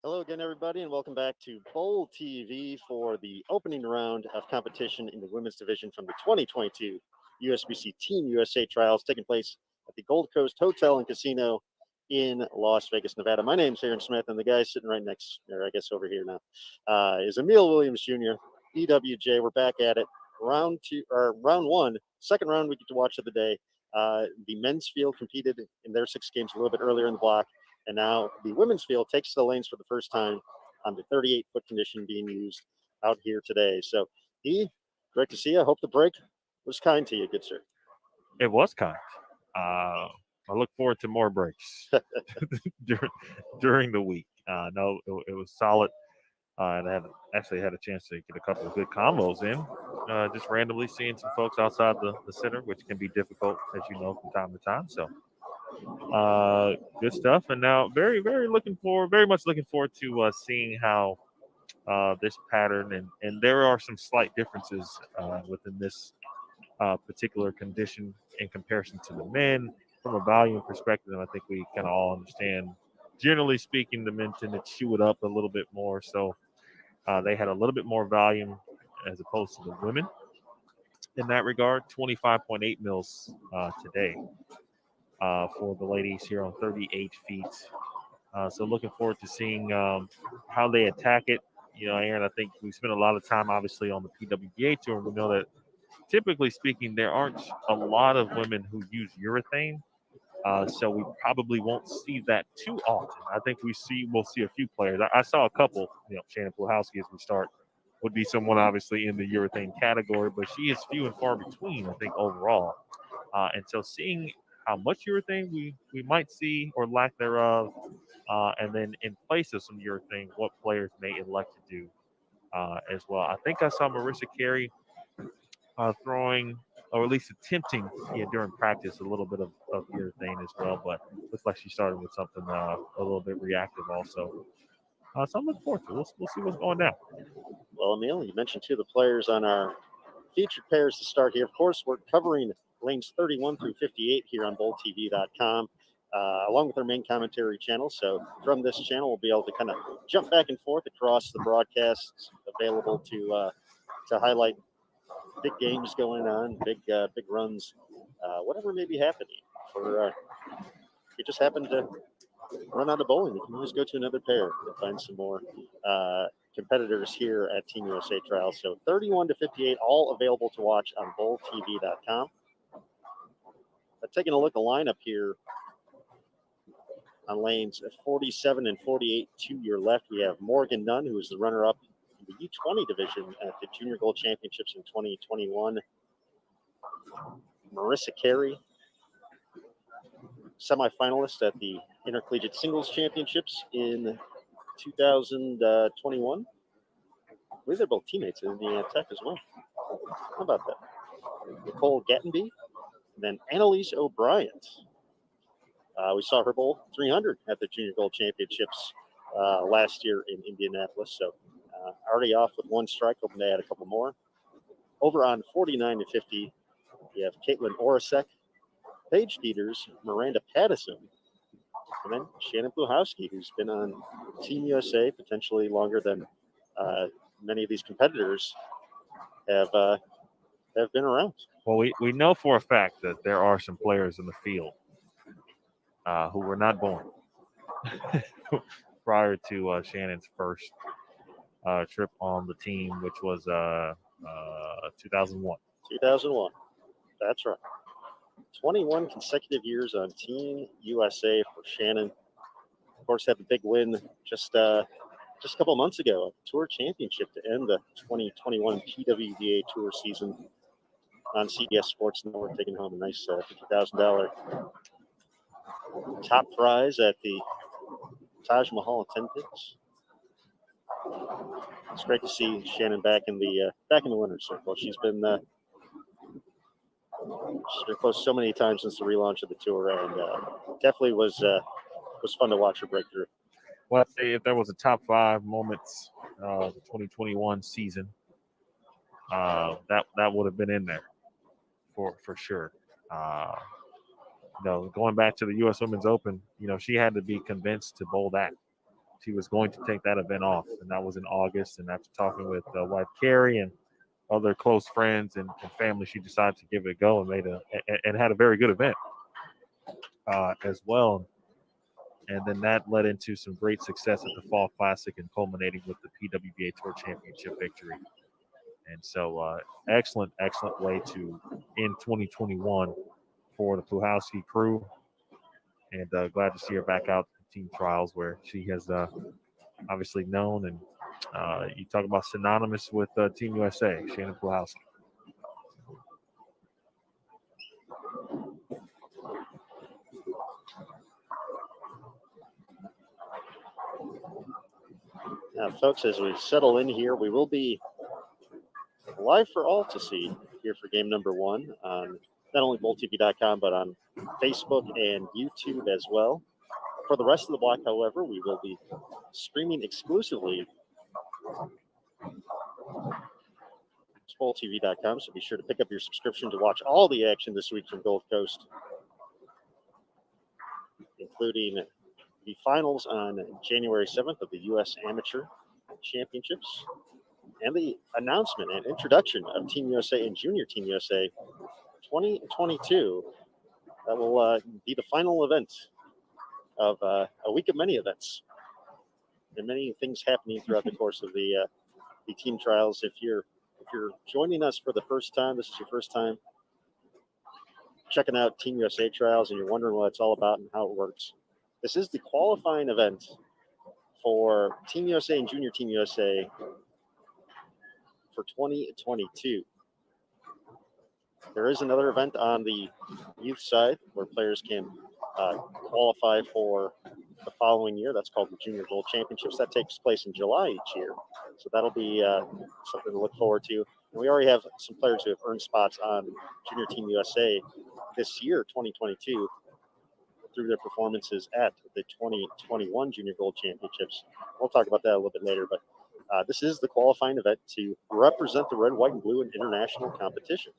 Hello again, everybody, and welcome back to Bowl TV for the opening round of competition in the women's division from the 2022 USBC Team USA Trials taking place at the Gold Coast Hotel and Casino in Las Vegas, Nevada. My name's Aaron Smith, and the guy sitting right next, or I guess over here now, is Emil Williams Jr., EWJ. We're back at it. Round one, second round we get to watch of the day. The men's field competed in their 6 games a little bit earlier in the block. And now the women's field takes to the lanes for the first time on the 38-foot condition being used out here today. So, great to see you. I hope the break was kind to you, good sir. It was kind. I look forward to more breaks during the week. No, it was solid. And I actually had a chance to get a couple of good combos in. Just randomly seeing some folks outside the center, which can be difficult, as you know, from time to time. So, good stuff. And now, very much looking forward to seeing how this pattern and there are some slight differences within this particular condition in comparison to the men from a volume perspective. I think we kind of all understand. Generally speaking, the men tend to chew it up a little bit more, so they had a little bit more volume as opposed to the women in that regard. 25.8 mils today for the ladies here on 38 feet. So looking forward to seeing how they attack it. You know, Aaron, I think we spent a lot of time obviously on the PWBA tour, and we know that typically speaking, there aren't a lot of women who use urethane. So we probably won't see that too often. I think we'll see a few players. I saw a couple, Shannon Pluhowski as we start would be someone obviously in the urethane category, but she is few and far between, I think, overall. And so seeing how much urethane we might see or lack thereof, and then in place of some urethane, what players may elect to do as well. I think I saw Marissa Carey throwing, or at least attempting during practice, a little bit of urethane as well, but looks like she started with something a little bit reactive also. So I'm looking forward to it. We'll see what's going down. Well, Emil, you mentioned two of the players on our featured pairs to start here. Of course, we're covering lanes 31 through 58 here on BowlTV.com, along with our main commentary channel. So from this channel, we'll be able to kind of jump back and forth across the broadcasts available to highlight big games going on, big runs, whatever may be happening. Or if you just happen to run out of bowling, you can always go to another pair and find some more competitors here at Team USA Trials. So 31 to 58, all available to watch on BowlTV.com. Taking a look at the lineup here on lanes 47 and 48 to your left, we have Morgan Nunn, who is the runner-up in the U20 division at the Junior Gold Championships in 2021. Marissa Carey, semifinalist at the Intercollegiate Singles Championships in 2021. I believe they're both teammates in the Tech as well. How about that? Nicole Gattenby, and then Annalise O'Brien. We saw her bowl 300 at the Junior Gold Championships last year in Indianapolis. So already off with one strike, hoping to add a couple more. Over on 49 to 50, you have Caitlin Orasek, Paige Dieters, Miranda Pattison, and then Shannon Pluhowski, who's been on Team USA potentially longer than many of these competitors have been around. Well, we know for a fact that there are some players in the field who were not born prior to Shannon's first trip on the team, which was 2001. 2001. That's right. 21 consecutive years on Team USA for Shannon. Of course, had the big win just a couple months ago at the Tour Championship to end the 2021 PWBA Tour season on CBS Sports Network, taking home a nice $50,000 top prize at the Taj Mahal 10 pins. It's great to see Shannon back in the winner's circle. She's been close so many times since the relaunch of the tour, and definitely was fun to watch her break through. Well, I'd say if there was a top 5 moments of the 2021 season, that would have been in there for sure. Going back to the U.S. Women's Open, she had to be convinced to bowl that. she was going to take that event off, and that was in August. And after talking with wife Carrie and other close friends and family, she decided to give it a go and had a very good event as well. And then that led into some great success at the Fall Classic and culminating with the PWBA Tour Championship victory. And so excellent way to end 2021 for the Puhowski crew. And glad to see her back out in team trials where she has obviously known. And you talk about synonymous with Team USA, Shannon Puhowski. Now, folks, as we settle in here, we will be live for all to see here for game number 1 on not only BowlTV.com, but on Facebook and YouTube as well. For the rest of the block, however, we will be streaming exclusively BowlTV.com, so be sure to pick up your subscription to watch all the action this week from Gold Coast, including the finals on January 7th of the U.S. Amateur Championships and the announcement and introduction of Team USA and Junior Team USA 2022. That will be the final event of a week of many events and many things happening throughout the course of the team trials. If you're joining us for the first time, this is your first time checking out Team USA Trials and you're wondering what it's all about and how it works, this is the qualifying event for Team USA and Junior Team USA for 2022. There is another event on the youth side where players can qualify for the following year. That's called the Junior Gold Championships. That takes place in July each year. So that'll be something to look forward to. And we already have some players who have earned spots on Junior Team USA this year, 2022, through their performances at the 2021 Junior Gold Championships. We'll talk about that a little bit later, but this is the qualifying event to represent the red, white, and blue in international competition.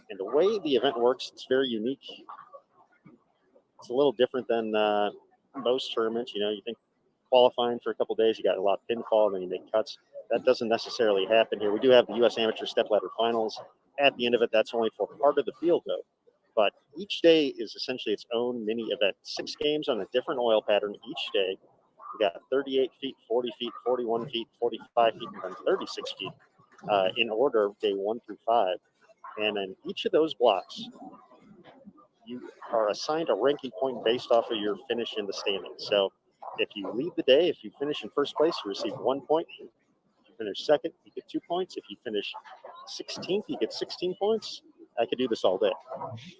And the way the event works, it's very unique. It's a little different than most tournaments. You know, you think qualifying for a couple days, you got a lot of pinfall, and then you make cuts. That doesn't necessarily happen here. We do have the U.S. Amateur Stepladder Finals. At the end of it, that's only for part of the field, though. But each day is essentially its own mini event. 6 games on a different oil pattern each day. We got 38 feet, 40 feet, 41 feet, 45 feet, and 36 feet in order of day 1 through 5. And in each of those blocks, you are assigned a ranking point based off of your finish in the standings. So if you lead the day, if you finish in first place, you receive 1 point. If you finish second, you get 2 points. If you finish 16th, you get 16 points. I could do this all day.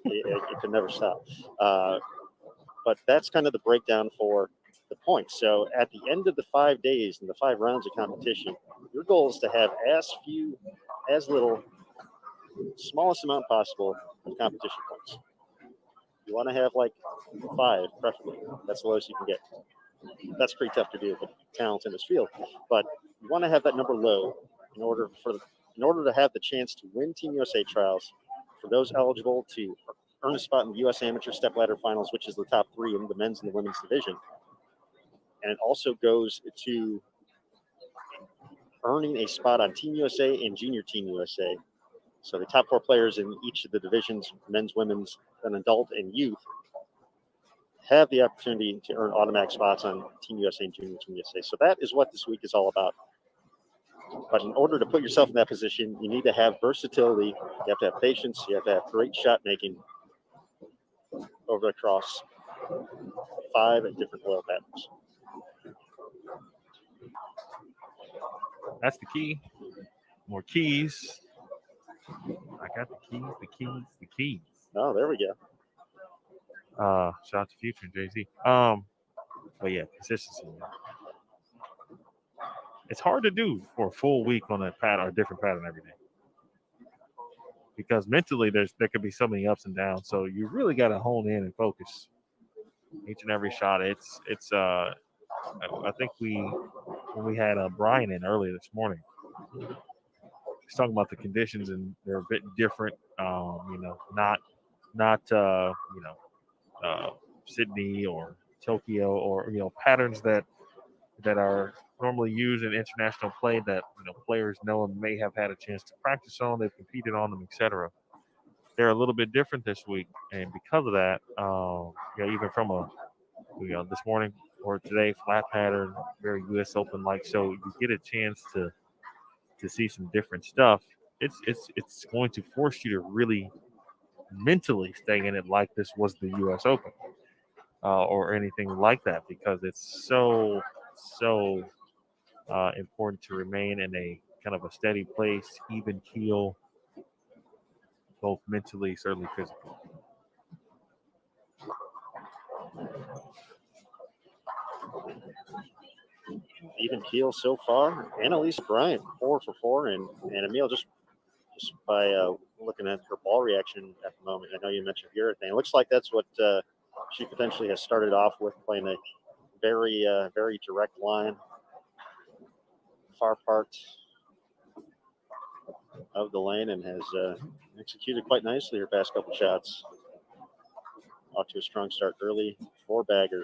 It could never stop. But that's kind of the breakdown for the points. So at the end of the 5 days and the 5 rounds of competition, your goal is to have as little, smallest amount possible of competition points. You want to have like 5, preferably. That's the lowest you can get. That's pretty tough to do with talent in this field. But you want to have that number low in order to have the chance to win Team USA Trials. For those eligible to earn a spot in the U.S. Amateur Stepladder Finals, which is the top 3 in the men's and the women's division. And it also goes to earning a spot on Team USA and Junior Team USA. So the top 4 players in each of the divisions, men's, women's, and adult and youth, have the opportunity to earn automatic spots on Team USA and Junior Team USA. So that is what this week is all about. But in order to put yourself in that position, you need to have versatility. You have to have patience. You have to have great shot making over across 5 different oil patterns. That's the key. More keys. I got the keys. Oh, there we go. Shout out to Future and Jay-Z. But yeah, consistency. It's hard to do for a full week on a pattern or a different pattern every day. Because mentally there could be so many ups and downs. So you really got to hone in and focus each and every shot. I think when we had Brian in earlier this morning, he's talking about the conditions and they're a bit different. Not Sydney or Tokyo, or patterns that are normally used in international play that players know and may have had a chance to practice on. They've competed on them, etc. They're a little bit different this week, and because of that, even from this morning or today, flat pattern, very U.S. Open like, so you get a chance to see some different stuff. It's going to force you to really mentally stay in it like this was the U.S. Open or anything like that, because it's so important to remain in a kind of a steady place, even keel, both mentally, certainly physically. Even keel so far. Annalise Bryant, 4 for 4, and Emil just by looking at her ball reaction at the moment. I know you mentioned urethane. It looks like that's what she potentially has started off with, playing a very very direct line, far part of the lane, and has executed quite nicely her past couple shots. Off to a strong start early. 4-bagger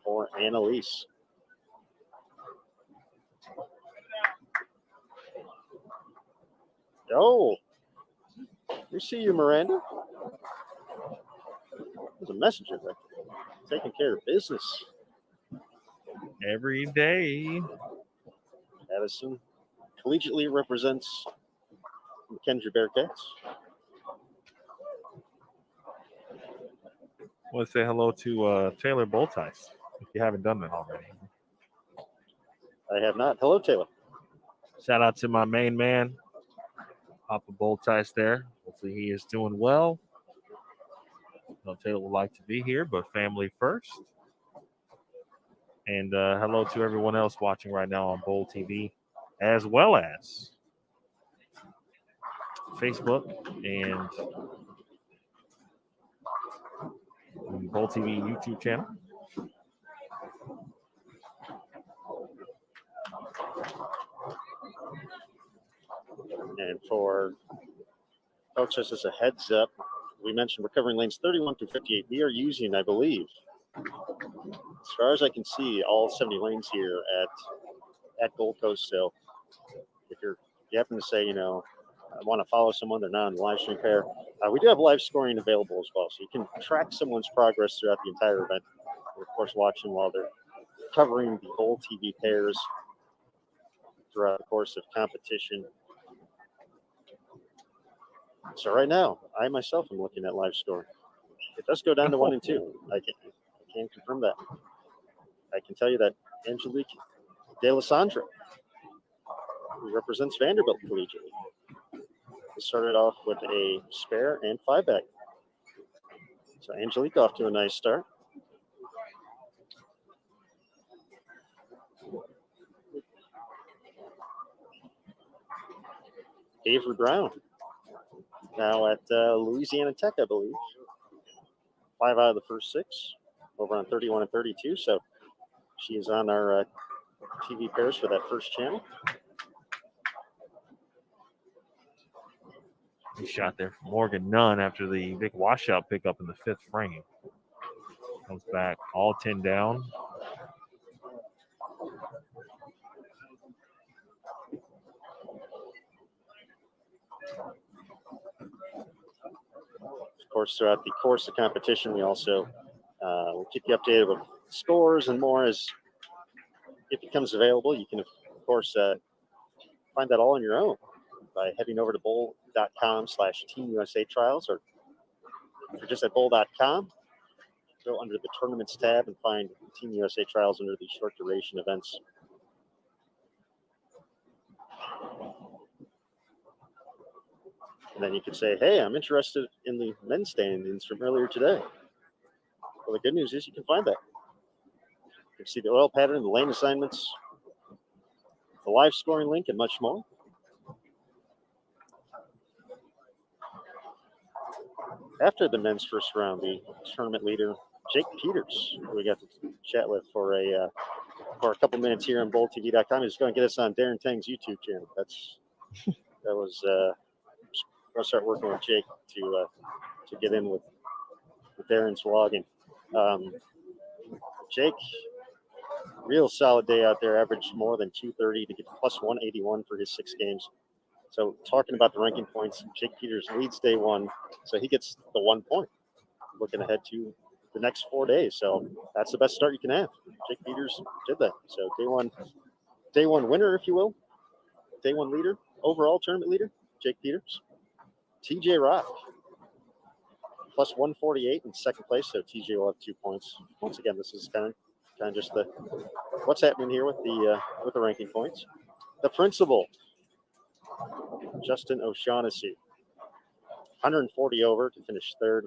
for Annalise. Oh, we see you, Miranda. There's a messenger back there, taking care of business. Every day. Addison collegiately represents the Kendra Bearcats. I want to say hello to Taylor Boltice, if you haven't done that already. I have not. Hello, Taylor. Shout out to my main man, Papa Boltice there. Hopefully he is doing well. Taylor would like to be here, but family first. And hello to everyone else watching right now on Bowl TV, as well as Facebook and Bowl TV YouTube channel. And for folks, just as a heads up, we mentioned we're covering lanes 31 through 58. We are using, I believe, as far as I can see, all 70 lanes here at Gold Coast. So if you happen to say, I want to follow someone, they're not on the live stream pair, we do have live scoring available as well. So you can track someone's progress throughout the entire event. We're, of course, watching while they're covering the Bowl TV pairs throughout the course of competition. So right now, I myself am looking at live score. It does go down to 1 and 2. I can confirm that. I can tell you that Angelique De La Sandra, who represents Vanderbilt collegiately, started off with a spare and 5-bag. So Angelique off to a nice start. Avery Brown, now at Louisiana Tech, I believe. 5 out of the first 6, over on 31 and 32. So she is on our TV pairs for that first channel. Good shot there from Morgan Nunn after the big washout pickup in the 5th frame. Comes back all 10 down. Of course, throughout the course of competition, we also will keep you updated with scores and more as it becomes available. You can, of course, find that all on your own by heading over to bowl.com/Team USA Trials, or if you're just at bowl.com, go under the tournaments tab and find Team USA Trials under the short duration events. And then you can say, hey, I'm interested in the men's standings from earlier today. Well, the good news is you can find that. You can see the oil pattern, the lane assignments, the live scoring link, and much more. After the men's first round, the tournament leader, Jake Peters, who we got to chat with for a couple minutes here on BowlTV.com, is going to get us on Darren Tang's YouTube channel. That was going to start working with Jake to get in with Darren's vlogging. Jake, real solid day out there, averaged more than 230 to get to plus 181 for his 6 games. So talking about the ranking points, Jake Peters leads day 1, so he gets the 1 point. Looking ahead to the next 4 days, so that's the best start you can have. Jake Peters did that. So day one winner, if you will, day 1 leader, overall tournament leader, Jake Peters. TJ Rock, plus 148 in second place, so TJ will have 2 points. Once again, this is kind of just the what's happening here with the ranking points. The principal, Justin O'Shaughnessy, 140 over to finish 3rd.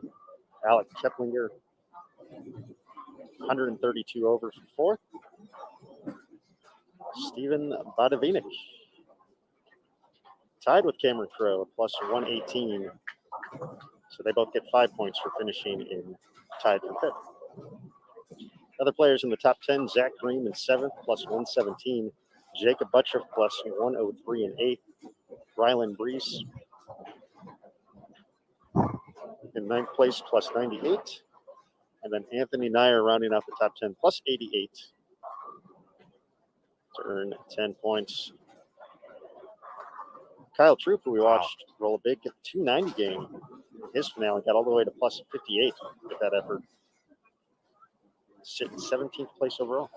Alec Keplinger, 132 over for 4th. Stephen Badavinic, tied with Cameron Crowe, plus 118. So they both get 5 points for finishing in tied for 5th. Other players in the top 10, Zach Green in 7th, plus 117. Jacob Butcher, plus 103 in 8th. Rylan Brees in 9th place, plus 98. And then Anthony Nyer rounding out the top 10, plus 88 to earn 10 points. Kyle Troop, who we watched roll a big 290 game, his finale got all the way to plus 58 with that effort. Sitting 17th place overall.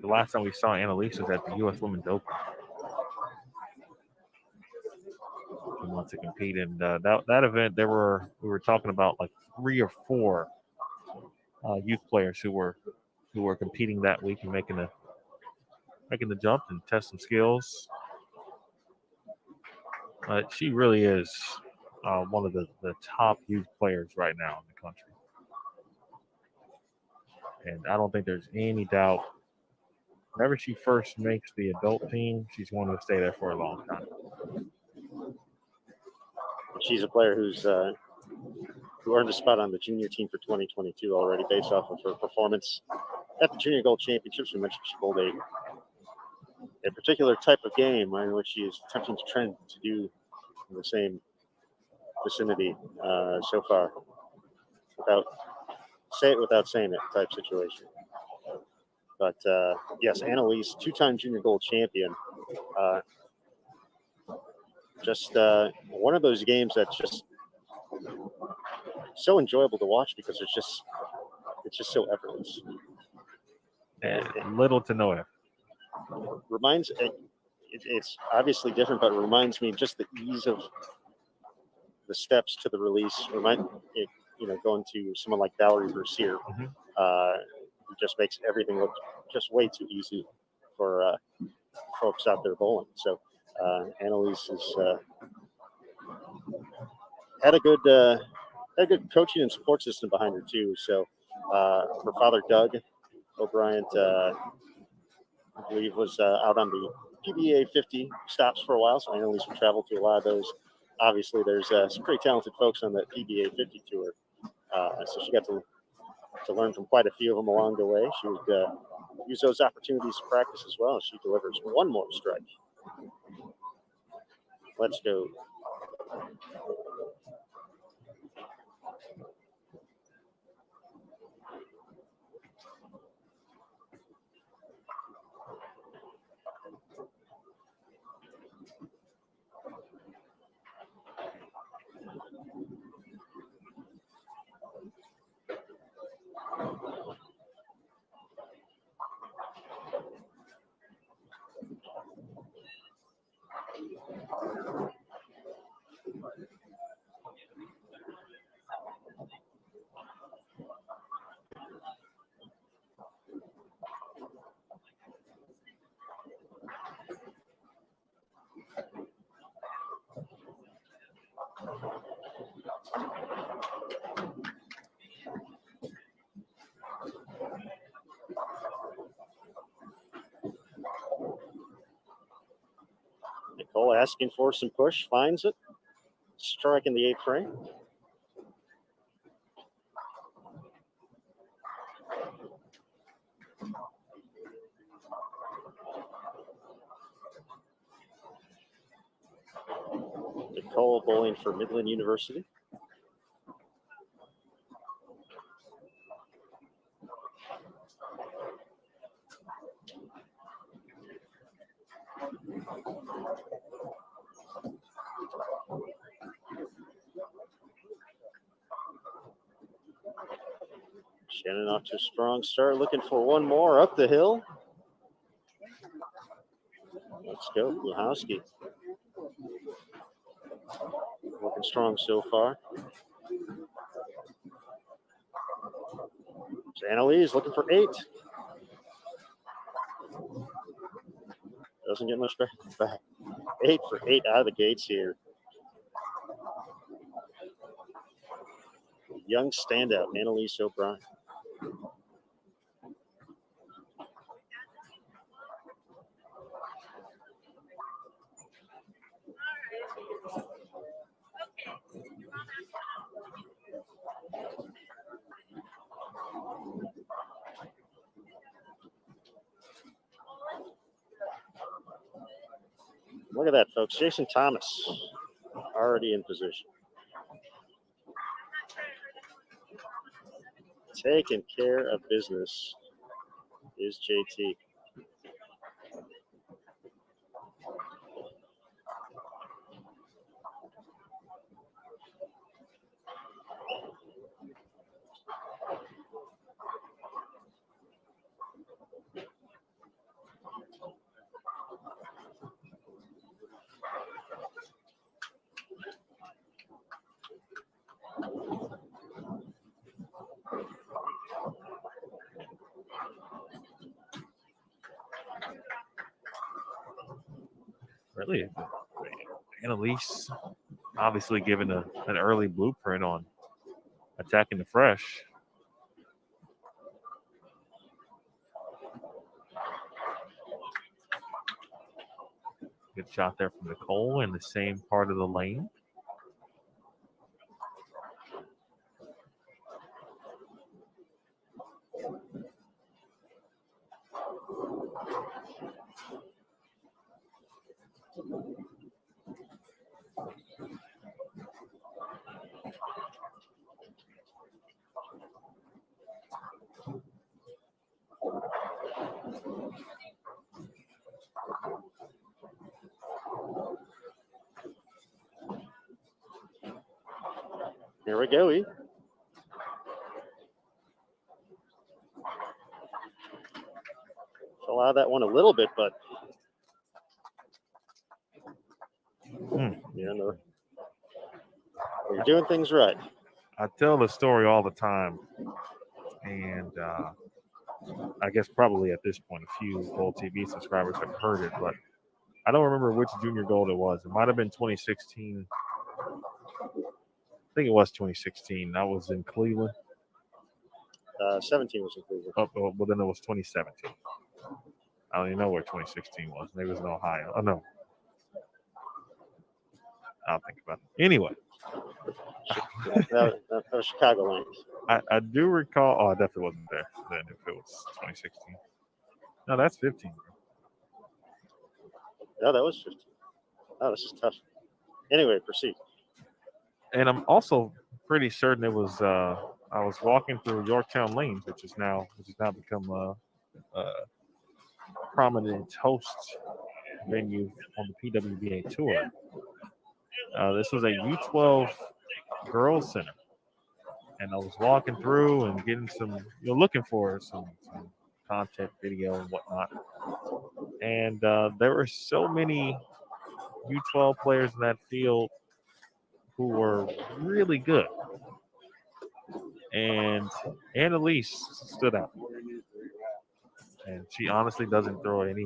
The last time we saw Annalise was at the U.S. Women's Open. She wants to compete, and that event, we were talking about like 3 or 4 youth players who were competing that week and making the jump and test some skills. She really is one of the top youth players right now in the country, and I don't think there's any doubt. Whenever she first makes the adult team, she's going to stay there for a long time. She's a player who earned a spot on the junior team for 2022 already based off of her performance at the Junior Gold Championships. We mentioned she bowled a particular type of game in which she is attempting to trend to do in the same vicinity so far. Without saying it type situation. But yes, Annalise, 2-time Junior Gold champion. Just one of those games that's just so enjoyable to watch because it's just so effortless. And little to no effort. It's obviously different, but it reminds me just the ease of the steps to the release. Going to someone like Valerie Bercier, who just makes everything look just way too easy for folks out there bowling. So Annalise has had a good coaching and support system behind her too. So her father, Doug O'Brien, I believe was out on the PBA 50 stops for a while. So Annalise would travel to a lot of those. Obviously, there's some pretty talented folks on that PBA 50 tour. So she got to learn from quite a few of them along the way. She would use those opportunities to practice as well. She delivers one more strike. Let's go. Nicole asking for some push, finds it. Striking the 8th frame. Nicole bowling for Midland University. Shannon off to a strong start, looking for one more up the hill. Let's go, Luhowski. Looking strong so far. Annalise looking for 8. Doesn't get much back. 8 for 8 out of the gates here. Young standout, Annalise O'Brien. Look at that, folks. Jason Thomas already in position. Taking care of business is JT. Really, Annalise obviously given an early blueprint on attacking the fresh. Good shot there from Nicole in the same part of the lane. Here we go, E. Fell out of that one a little bit, but yeah, no. You're doing things right. I tell the story all the time, and I guess probably at this point a few Gold TV subscribers have heard it, but I don't remember which junior gold it was. It might have been 2016. I think it was 2016. That was in Cleveland. 17 was in Cleveland. Oh, well, then it was 2017. I don't even know where 2016 was. Maybe it was in Ohio. Oh, no. I'll think about it. Anyway. that was Chicago Lanes. I do recall. Oh, I definitely wasn't there then if it was 2016. No, that's 15. No, that was 15. Oh, this is tough. Anyway, proceed. And I'm also pretty certain it was I was walking through Yorktown Lanes, which has now become a prominent host venue on the PWBA tour. This was a U12 girls center, and I was walking through and getting some, looking for some content, video, and whatnot. And there were so many U12 players in that field who were really good. And Annalise stood out. And she honestly doesn't throw it any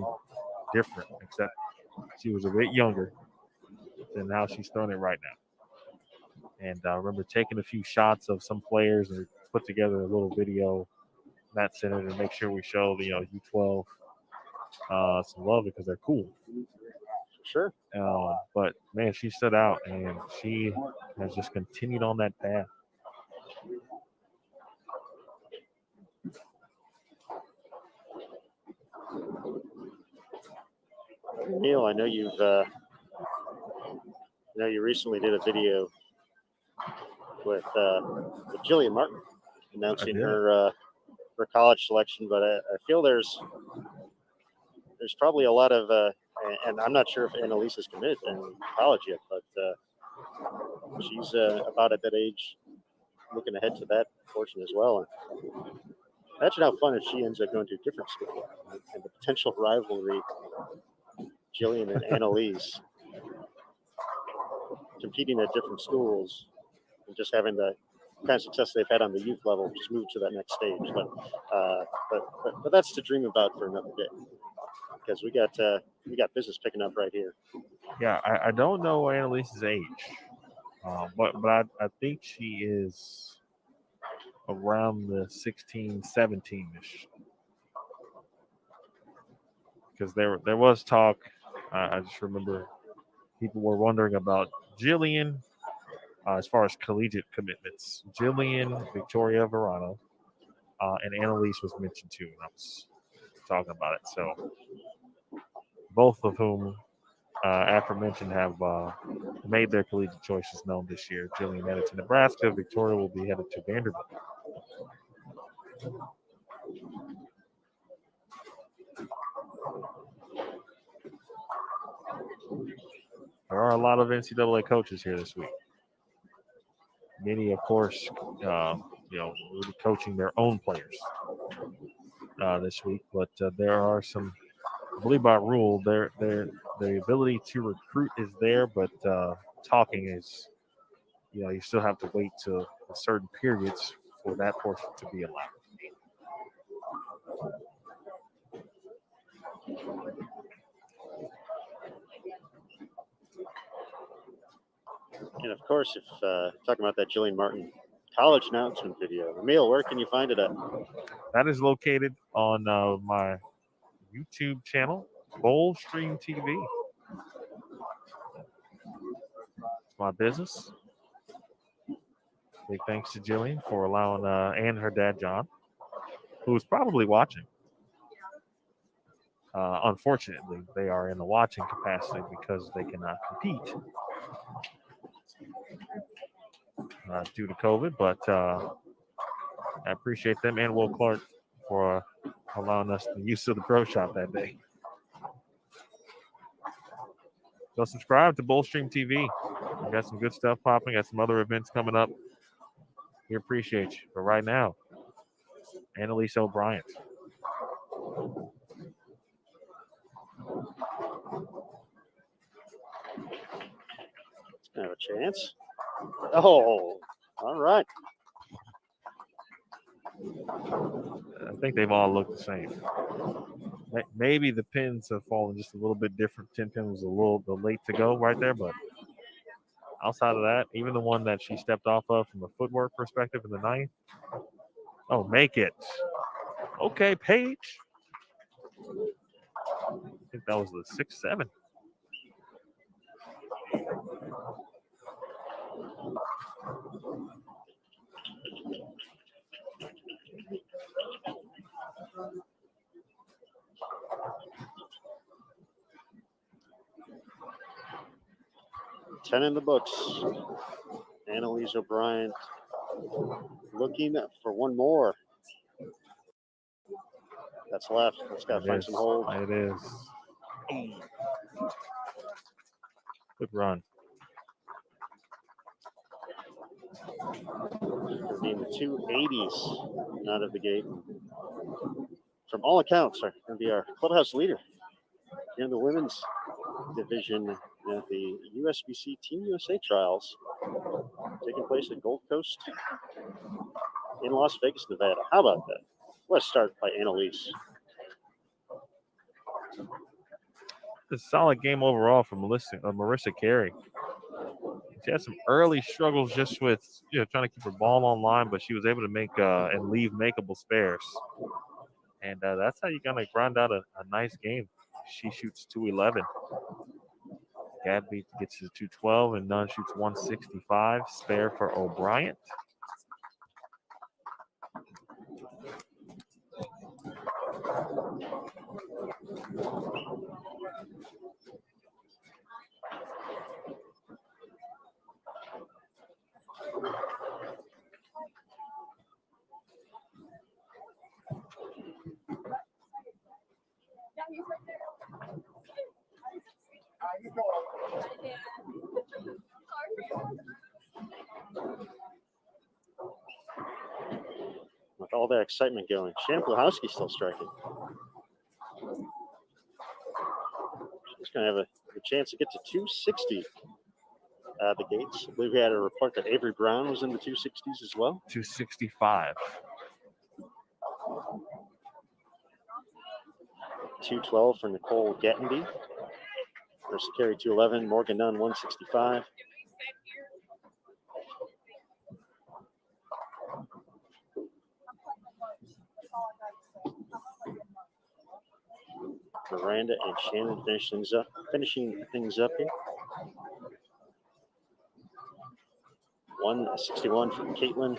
different, except she was a bit younger than how she's throwing it right now. And I remember taking a few shots of some players and put together a little video in that center to make sure we show the U12 some love because they're cool. Sure. But man, she stood out, and she has just continued on that path. Neil, I know you recently did a video with Jillian Martin announcing her college selection, but I feel there's probably a lot of and I'm not sure if Annalise is committed in college yet, but she's about at that age, looking ahead to that portion as well. And imagine how fun if she ends up going to a different school and the potential rivalry, Jillian and Annalise competing at different schools and just having the kind of success they've had on the youth level, just move to that next stage. But that's to dream about for another day, because we got business picking up right here. Yeah, I don't know Annalise's age, but I think she is around the 16, 17-ish. Because there was talk, I just remember people were wondering about Jillian as far as collegiate commitments. Jillian, Victoria Verano, and Annalise was mentioned too, and I was talking about it. So both of whom, aforementioned, have made their collegiate choices known this year. Jillian headed to Nebraska. Victoria will be headed to Vanderbilt. There are a lot of NCAA coaches here this week. Many, of course, will be coaching their own players this week. But there are some, I believe by rule, the ability to recruit is there, but talking is, you still have to wait till certain periods for that portion to be allowed. And of course, if talking about that Jillian Martin college announcement video, Emil, where can you find it at? That is located on my YouTube channel, Bowl Stream TV. It's my business. Big thanks to Jillian for allowing, and her dad, John, who is probably watching. Unfortunately, they are in a watching capacity because they cannot compete due to COVID. But I appreciate them and Will Clark for allowing us the use of the Pro Shop that day. So subscribe to Bowl Stream TV. We got some good stuff popping. Got some other events coming up. We appreciate you. But right now, Annalise O'Brien. Have a chance. Oh, all right. I think they've all looked the same. Maybe the pins have fallen just a little bit different. 10 pin was a little bit late to go right there, but outside of that, even the one that she stepped off of from a footwork perspective in the ninth. Oh, make it. Okay, Paige. I think that was the 6-7. Ten in the books. Annalise O'Brien looking for one more. That's left. It's got to find some hold. It is. Good run. Being the 280s out of the gate. From all accounts, are going to be our clubhouse leader in the women's division at the USBC Team USA Trials, taking place at Gold Coast in Las Vegas, Nevada. How about that? Let's start by Annalise. A solid game overall from Marissa Carey. She had some early struggles just with trying to keep her ball on line, but she was able to make and leave makeable spares. And that's how you're going to grind out a nice game. She shoots 211. Gadby gets to 212, and Nunn shoots 165. Spare for O'Brien. With all that excitement going, Shannon Pluhowski still striking. She's going to have a chance to get to 260 out of the gates. I believe we had a report that Avery Brown was in the 260s as well. 265. 212 for Nicole Gettenby. First carry 211, Morgan Nunn 165. Miranda and Shannon finishing things up here. 161 from Caitlin,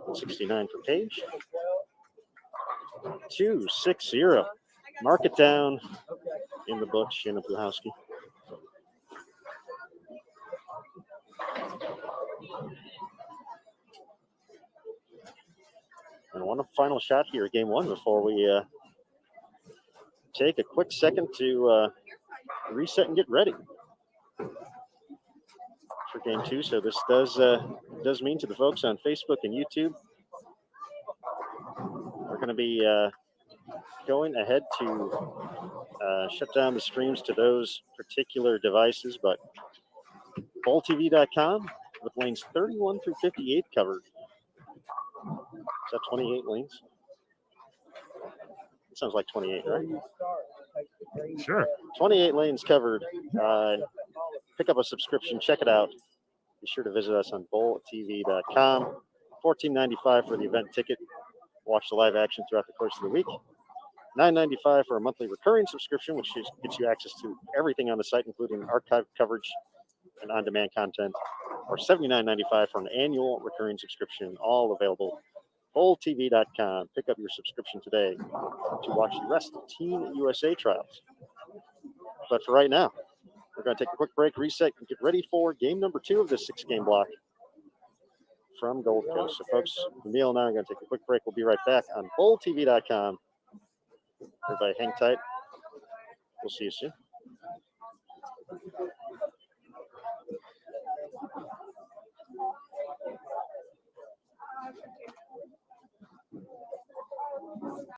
169 for Paige. 260. Mark it down in the book, Shannon Pluhowski. And one final shot here, game one, before we take a quick second to reset and get ready for game two. So this does mean to the folks on Facebook and YouTube, we're going to be going ahead to shut down the streams to those particular devices, but bowltv.com with lanes 31 through 58 covered. Is that 28 lanes? It sounds like 28, right? Sure. 28 lanes covered. Pick up a subscription, check it out. Be sure to visit us on bowltv.com. $14.95 for the event ticket. Watch the live action throughout the course of the week. $9.95 for a monthly recurring subscription, which gets you access to everything on the site, including archive coverage and on-demand content, or $79.95 for an annual recurring subscription, all available. bowltv.com. Pick up your subscription today to watch the rest of Team USA Trials. But for right now, we're going to take a quick break, reset, and get ready for game number two of this 6-game block from Gold Coast. So, folks, Emil and I are going to take a quick break. We'll be right back on bowltv.com. Everybody hang tight. We'll see you soon.